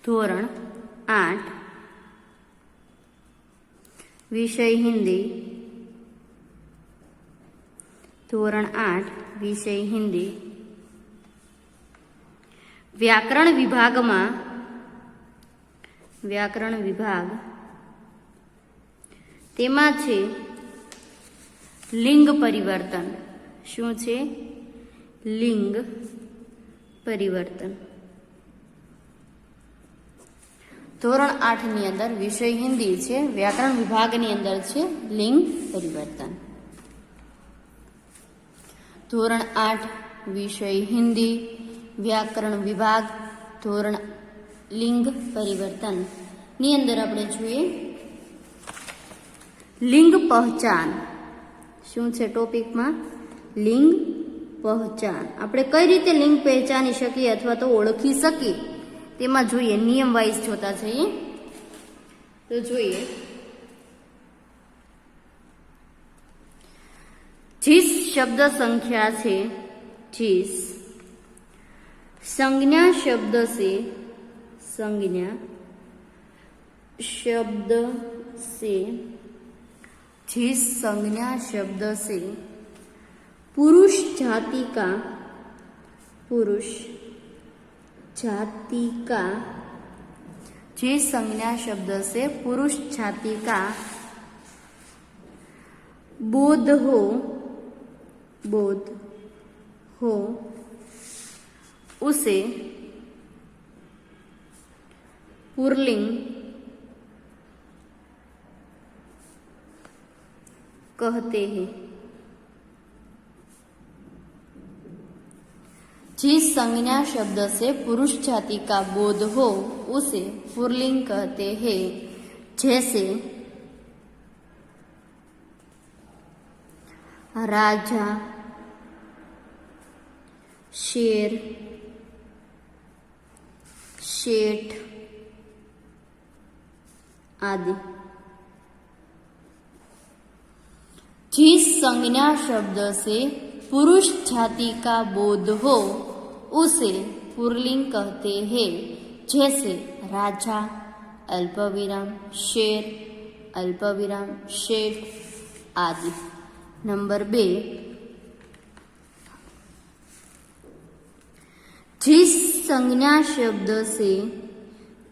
ધોરણ 8 વિષય હિન્દી, ધોરણ 8 વિષય હિન્દી. વ્યાકરણ વિભાગ તેમાં છે લિંગ પરિવર્તન. શું છે? લિંગ પરિવર્તન. ધોરણ 8 ની અંદર વિષય હિન્દી છે, વ્યાકરણ વિભાગની અંદર છે લિંગ પરિવર્તન. ધોરણ 8 વિષય હિન્દી, વ્યાકરણ વિભાગ, ધોરણ લિંગ પરિવર્તન ની અંદર આપણે જોઈએ લિંગ પહચાન. શું છે ટોપિકમાં? લિંગ પહચાન. આપણે કઈ રીતે લિંગ પહેચાની શકીએ અથવા તો ઓળખી શકીએ તેમાં જોઈએ. નિયમ વાઇઝ જોતા જઈએ તો જોઈએ जिस शब्द संख्या से जिस संज्ञा शब्द से जिस संज्ञा शब्द से पुरुष जाति का जिस संज्ञा शब्द से पुरुष जाति का बोध हो उसे पुल्लिंग कहते हैं. जिस संज्ञा शब्द से पुरुष जाति का बोध हो उसे पुल्लिंग कहते हैं. जैसे राजा, शेर, शेठ आदि. जिस संज्ञा शब्द से पुरुष जाति का बोध हो उसे पुल्लिंग कहते हैं. जैसे राजा अल्पविराम, शेर अल्पविराम, शेठ आदि. नंबर 2, जिस संज्ञा शब्द से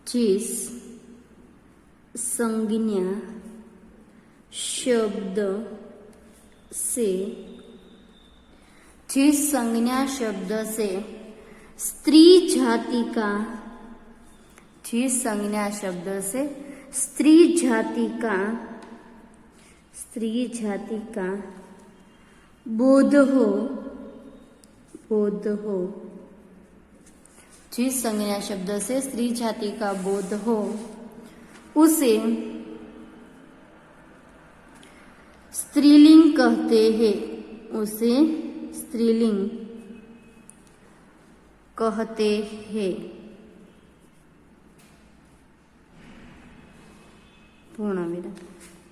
जिस संज्ञा शब्द से जिस संज्ञा शब्द से स्त्री जाति का जिस संज्ञा शब्द से स्त्री जाति का बोध हो जिस संज्ञा शब्द से स्त्री जाति का बोध हो उसे स्त्रीलिंग कहते हैं. उसे स्त्रीलिंग कहते हैं. पूर्ण विराम.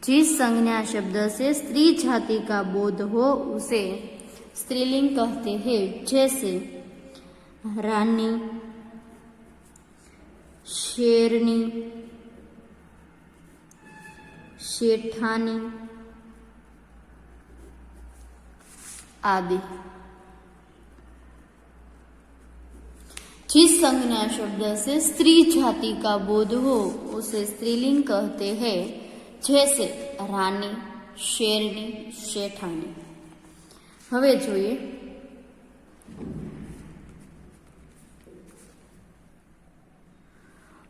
जिस संज्ञा शब्द से स्त्री जाति का बोध हो उसे स्त्रीलिंग कहते हैं. जैसे रानी, शेरनी, शेठानी आदि. जिस संज्ञा शब्द से स्त्री जाति का बोध हो उसे स्त्रीलिंग कहते हैं. जैसे रानी, शेरनी, शेठानी. હવે જોઈએ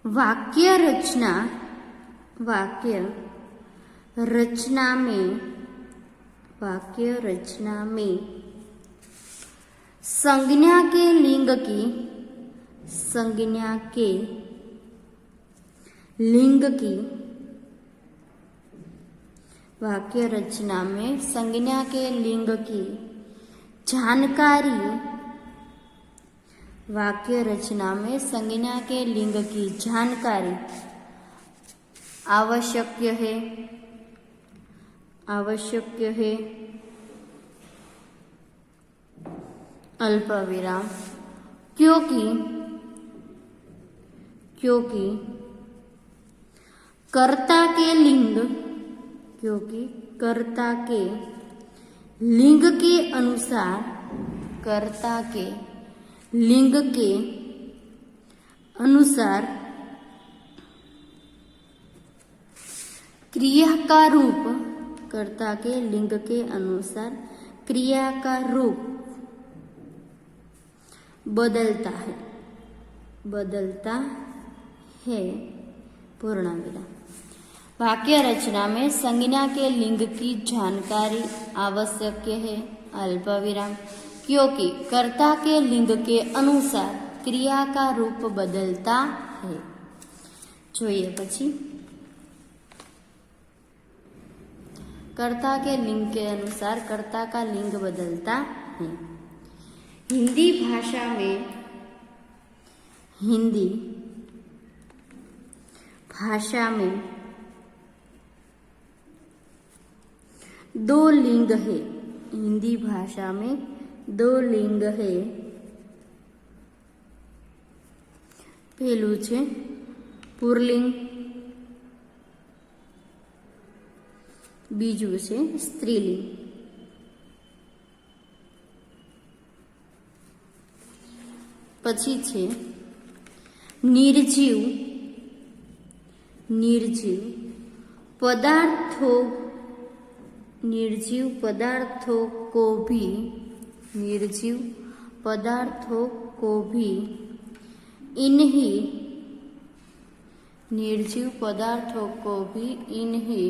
वाक्य रचना में संज्ञा के लिंग की वाक्य रचना में संज्ञा के लिंग की जानकारी वाक्य रचना में संज्ञा के लिंग की जानकारी आवश्यक है अल्पविराम क्योंकि कर्ता के लिंग, क्योंकि कर्ता के लिंग के अनुसार, कर्ता के लिंग के अनुसार क्रिया का रूप, कर्ता के लिंग के अनुसार क्रिया का रूप बदलता है, बदलता है, पूर्णविराम। वाक्य रचना में संज्ञा के लिंग की जानकारी आवश्यक है, अल्पविराम, क्योंकि कर्ता के लिंग के अनुसार क्रिया का रूप बदलता है। જોઈએ પછી कर्ता के लिंग के अनुसार कर्ता का लिंग बदलता है। हिंदी भाषा में, हिंदी भाषा में दो लिंग है, हिंदी भाषा में दो लिंग है। पहलू छे पुरलिंग, बीजू छे स्त्रीलिंग। पछी छे निर्जीव, निर्जीव पदार्थों, निर्जीव पदार्थों को भी, निर्जीव पदार्थों को भी इन्हीं, निर्जीव पदार्थों को भी इन्हीं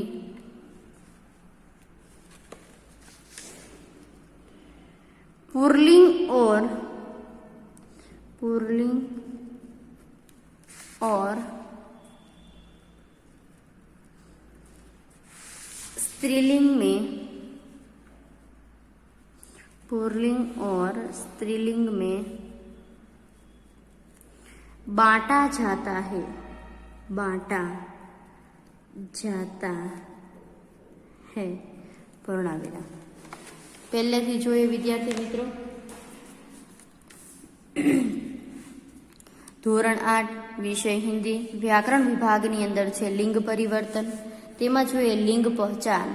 पुरलिंग और स्त्रीलिंग में, पुरलिंग और स्त्रीलिंग में बांटा जाता है, बांटा जाता है, पूर्णविराम। પહેલેથી જોઈએ વિદ્યાર્થી મિત્રો, ધોરણ 8 વિષય હિન્દી વ્યાકરણ વિભાગની અંદર છે લિંગ પરિવર્તન। તેમાં જોઈએ લિંગ पहचान।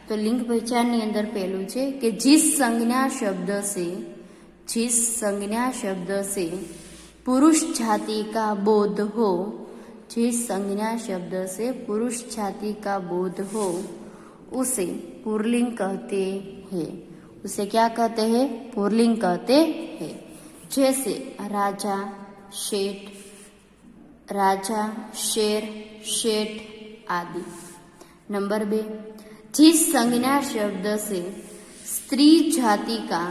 तो लिंग पहचानની અંદર પહેલું છે કે जिस संज्ञा शब्द से, जिस संज्ञा शब्द से पुरुष जाति का बोध हो, जिस संज्ञा शब्द से पुरुष जाति का बोध हो उसे पुरलिंग कहते हैं, उसे क्या कहते हैं? पुरलिंग कहते हैं। जैसे राजा, शेठ, राजा, शेर, शेठ आदि। नंबर 2, जिस संज्ञा शब्द से स्त्री जाति का,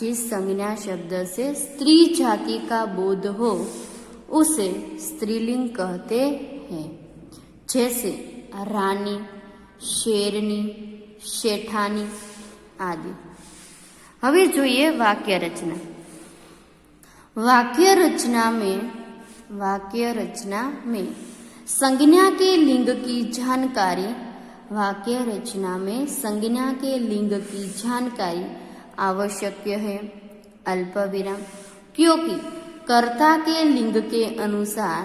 जिस संज्ञा शब्द से स्त्री जाति का बोध हो उसे स्त्रीलिंग कहते हैं। जैसे रानी, शेरनी, शेठानी आदि। હવે જોઈએ વાક્ય રચના। वाक्य रचना में, वाक्य रचना में संज्ञा के लिंग की जानकारी, वाक्य रचना में संज्ञा के लिंग की जानकारी आवश्यक है, अल्पविराम, क्योंकि कर्ता के लिंग के अनुसार,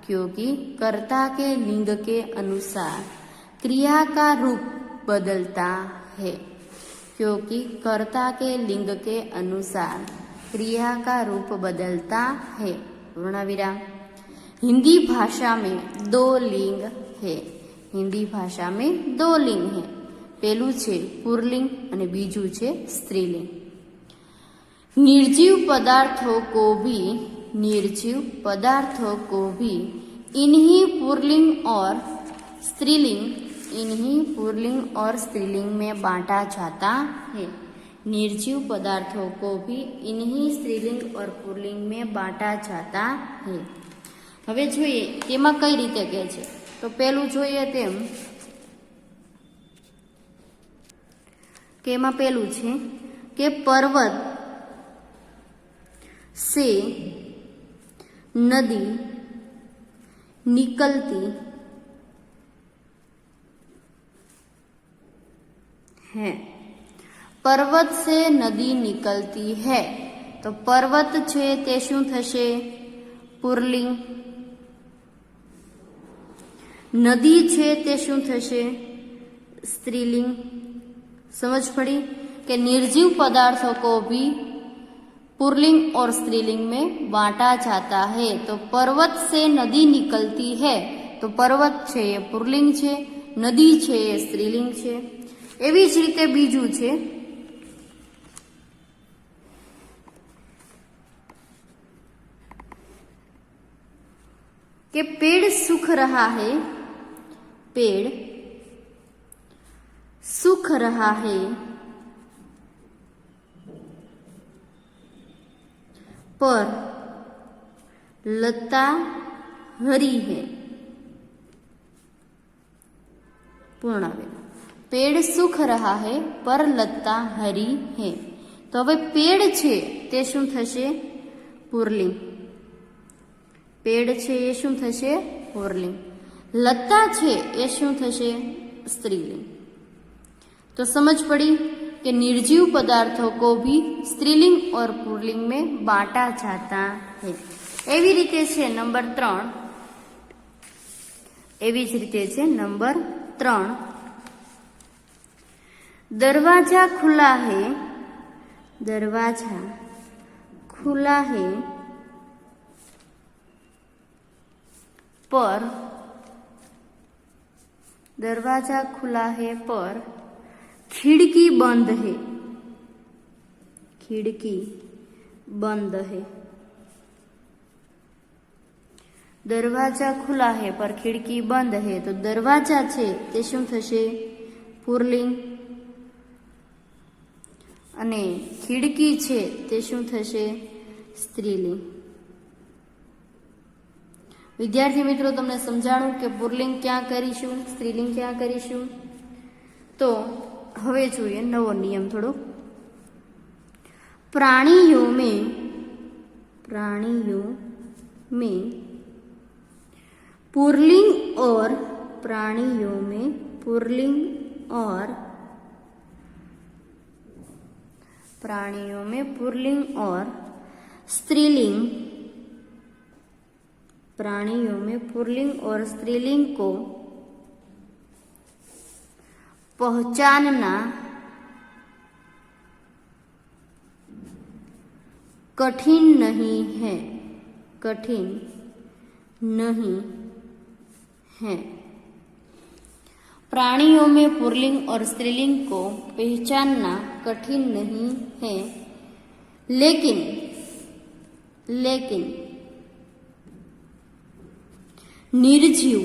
क्योंकि कर्ता के लिंग के अनुसार क्रिया का रूप बदलता है, क्योंकि कर्ता के लिंग के अनुसार क्रिया का रूप बदलता है, पूर्णविराम। हिंदी भाषा में दो लिंग है, हिंदी भाषा में दो लिंग है। पहलू छे पुरलिंग और बीजू छे स्त्रीलिंग। निर्जीव पदार्थों को भी, निर्जीव पदार्थों को भी इन्हीं पुरलिंग और स्त्रीलिंग, इन्हीं पुरलिंग और स्त्रीलिंग में बांटा जाता है। निर्जीव पदार्थों को भी इन्हीं स्त्रीलिंग और पुरलिंग में बांटा जाता है। હવે જોઈએ તેમાં કઈ રીતે કહે છે, તો પહેલું જોઈએ તેમ કે એમાં પહેલું છે કે પર્વત से नदी निकलती है, पर्वत से नदी निकलती है, तो पर्वत छे ते शुं थशे? पुरलिंग। नदी छे ते शुं थशे? स्त्रीलिंग। समझ पड़ी कि निर्जीव पदार्थों को भी पुरलिंग और स्त्रीलिंग में बांटा जाता है। तो पर्वत से नदी निकलती है तो पर्वत छे ये पुरलिंग छे, नदी छे ये स्त्रीलिंग छे। एवी ज रीते बीजू छे कि पेड़ सूख रहा है, पेड़ सूख रहा है, पर लता हरी है। पूर्णविराम। पेड़ सूख रहा है पर लता हरी है। तो हवे पेड़ छे ते शुं थशे? पुरलिंग। पेड़ छे ए शुं थशे? पुरलिंग। लता छे ए शुं थशे? स्त्रीलिंग। तो समझ पड़ी कि निर्जीव पदार्थों को भी स्त्रीलिंग और पुरलिंग में बांटा जाता है। एवी रीते छे नंबर 3। एवी ज रीते छे नंबर 3। दरवाजा खुला है, दरवाजा खुला है, पर दरवाजा खुला है पर खिड़की बंद है, खिड़की बंद है। दरवाजा खुला है पर खिड़की बंद है। तो दरवाजा छे ते शुं थशे? पुरलिंग। अने खिड़की छे ते शुं थशे? स्त्रीलिंग। विद्यार्थी मित्रों तमने समझाणुं के पुरलिंग क्या करीशुं, स्त्रीलिंग क्या करीशुं। तो हवे जोईए नवो नियम थोड़ो। प्राणियों में पुरलिंग और प्राणियों में पुरलिंग और प्राणियों में पुरलिंग और स्त्रीलिंग, प्राणियों में पुरलिंग और स्त्रीलिंग को पहचानना कठिन नहीं है, कठिन नहीं है। प्राणियों में पुरलिंग और स्त्रीलिंग को पहचानना कठिन नहीं है, लेकिन निर्जीव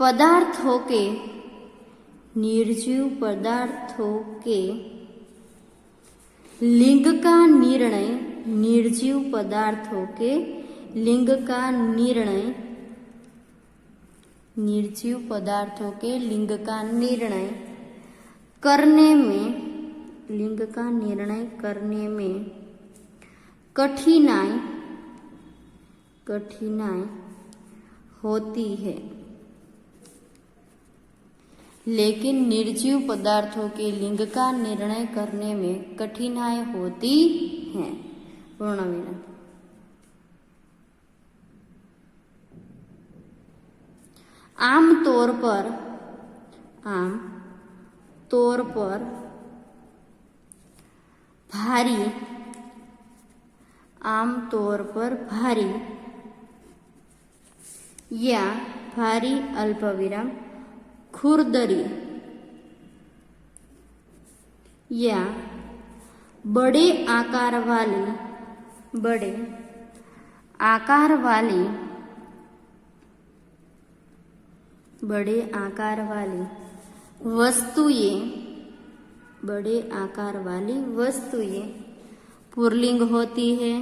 पदार्थों के लिंग का निर्णय, निर्जीव पदार्थों के लिंग का निर्णय, निर्जीव पदार्थों के लिंग का निर्णय करने में, लिंग का निर्णय करने में कठिनाई होती है, लेकिन निर्जीव पदार्थों के लिंग का निर्णय करने में कठिनाई होती है। पूर्णविराम। आम तौर पर भारी, आम तौर पर भारी या भारी अल्पविराम खुरदरी या बड़े आकार वाली वस्तुएं पुरलिंग होती है।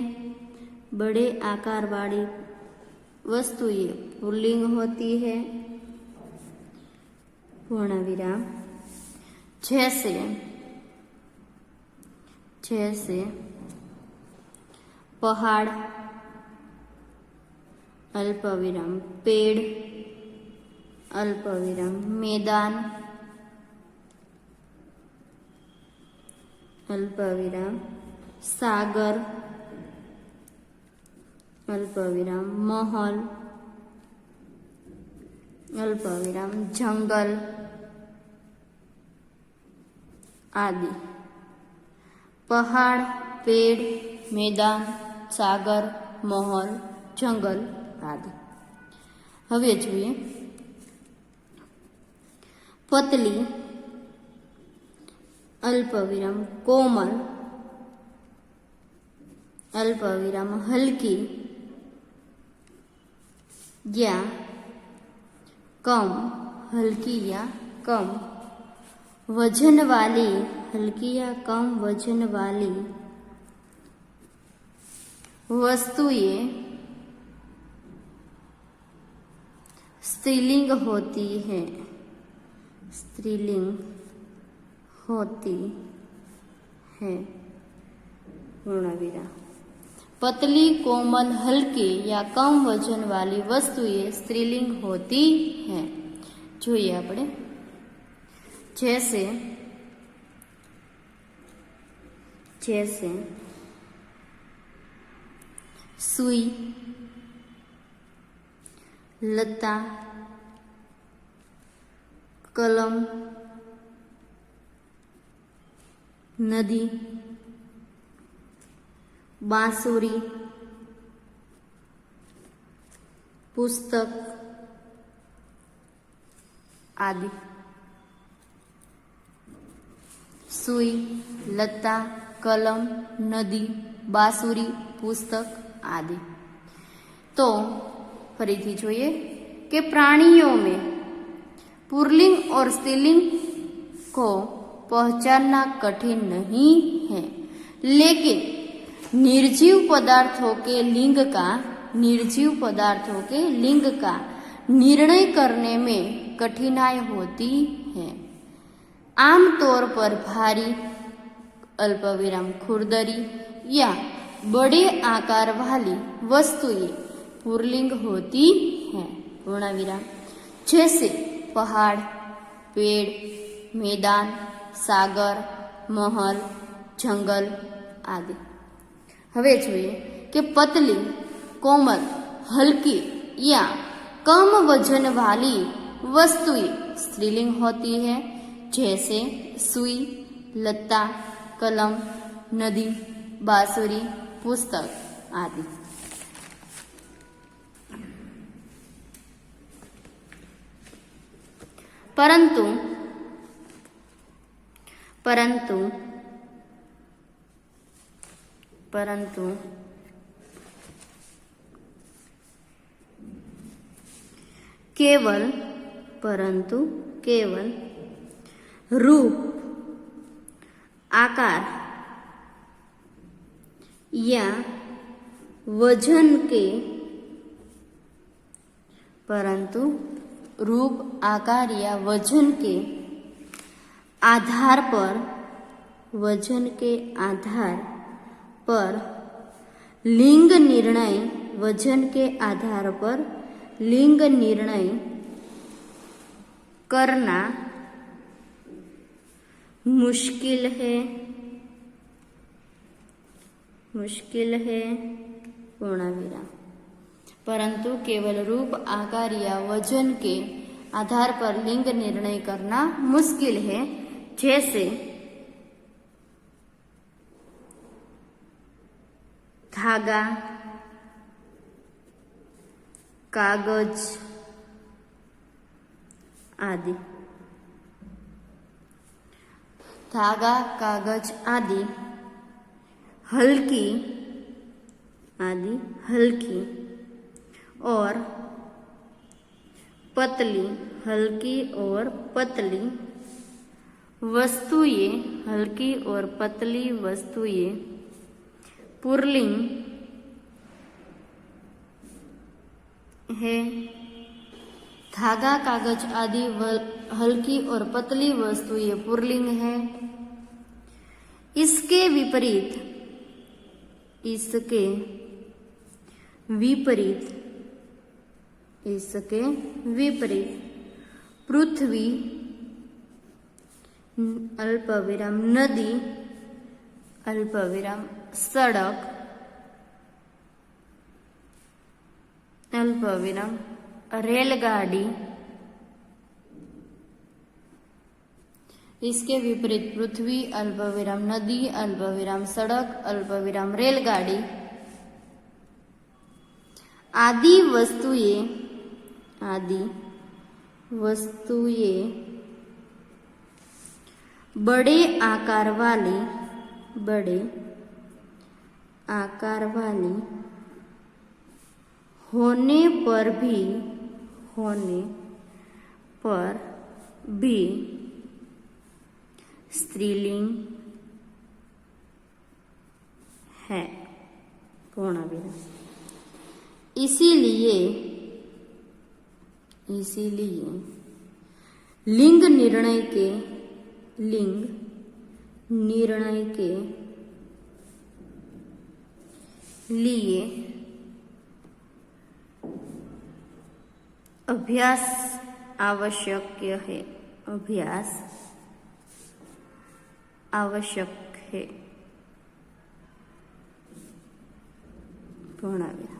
बड़े आकार वाली वस्तुएं पुरलिंग होती है। पूर्णविराम। जैसे पहाड़ अल्पविराम, पेड़ अल्पविराम, मैदान अल्पविराम सागर अल्पविराम महल अल्पविराम जंगल आदि। पहाड़ पेड़ मैदान सागर महल जंगल आदि। हवे जोईए पतली अल्पविराम कोमल अल्पविराम हल्की या कम हल्की या कम वजन वाली हल्की या कम वजन वाली वस्तुएं स्त्रीलिंग होती है। स्त्रीलिंग होती है पूर्णविराम। पतली कोमल हल्की या कम वजन वाली वस्तुएं स्त्रीलिंग होती हैं। જોઈએ આપણે जैसे जैसे सुई लता कलम नदी बांसुरी पुस्तक आदि। सुई लता कलम नदी बांसुरी पुस्तक आदि। तो फरीथी जोईए कि प्राणियों में पुल्लिंग और स्त्रीलिंग को पहचानना कठिन नहीं है, लेकिन निर्जीव पदार्थों के लिंग का निर्णय करने में कठिनाई होती है। आमतौर पर भारी अल्पविराम खुरदरी या बड़े आकार वाली वस्तुएं पुल्लिंग होती हैं पूर्णविराम। जैसे पहाड़ पेड़ मैदान सागर महल जंगल आदि। हवे जोईए कि पतली कोमल हल्की या कम वजन वाली वस्तुएं स्त्रीलिंग होती है। जैसे सुई लता कलम नदी बांसुरी पुस्तक आदि। परंतु परंतु परंतु केवल रूप आकार या वजन के आधार पर लिंग निर्णय करना मुश्किल है पूर्णविराम। परंतु केवल रूप आकार या वजन के आधार पर लिंग निर्णय करना मुश्किल है। जैसे धागा कागज आदि। धागा कागज आदि हल्की और पतली वस्तुएं पुल्लिंग है। धागा कागज आदि हल्की और पतली वस्तुएं पुल्लिंग है। इसके विपरीत पृथ्वी अल्पविराम नदी अल्पविराम सड़क अल्पविराम रेलगाड़ी। इसके विपरीत पृथ्वी अल्पविराम नदी अल्पविराम सड़क अल्पविराम रेलगाड़ी। आदि वस्तुएं बड़े आकार वाली होने पर भी स्त्रीलिंग है। पूर्णविराम। इसीलिए लिंग निर्णय के लिए अभ्यास आवश्यक है। पूर्णविराम।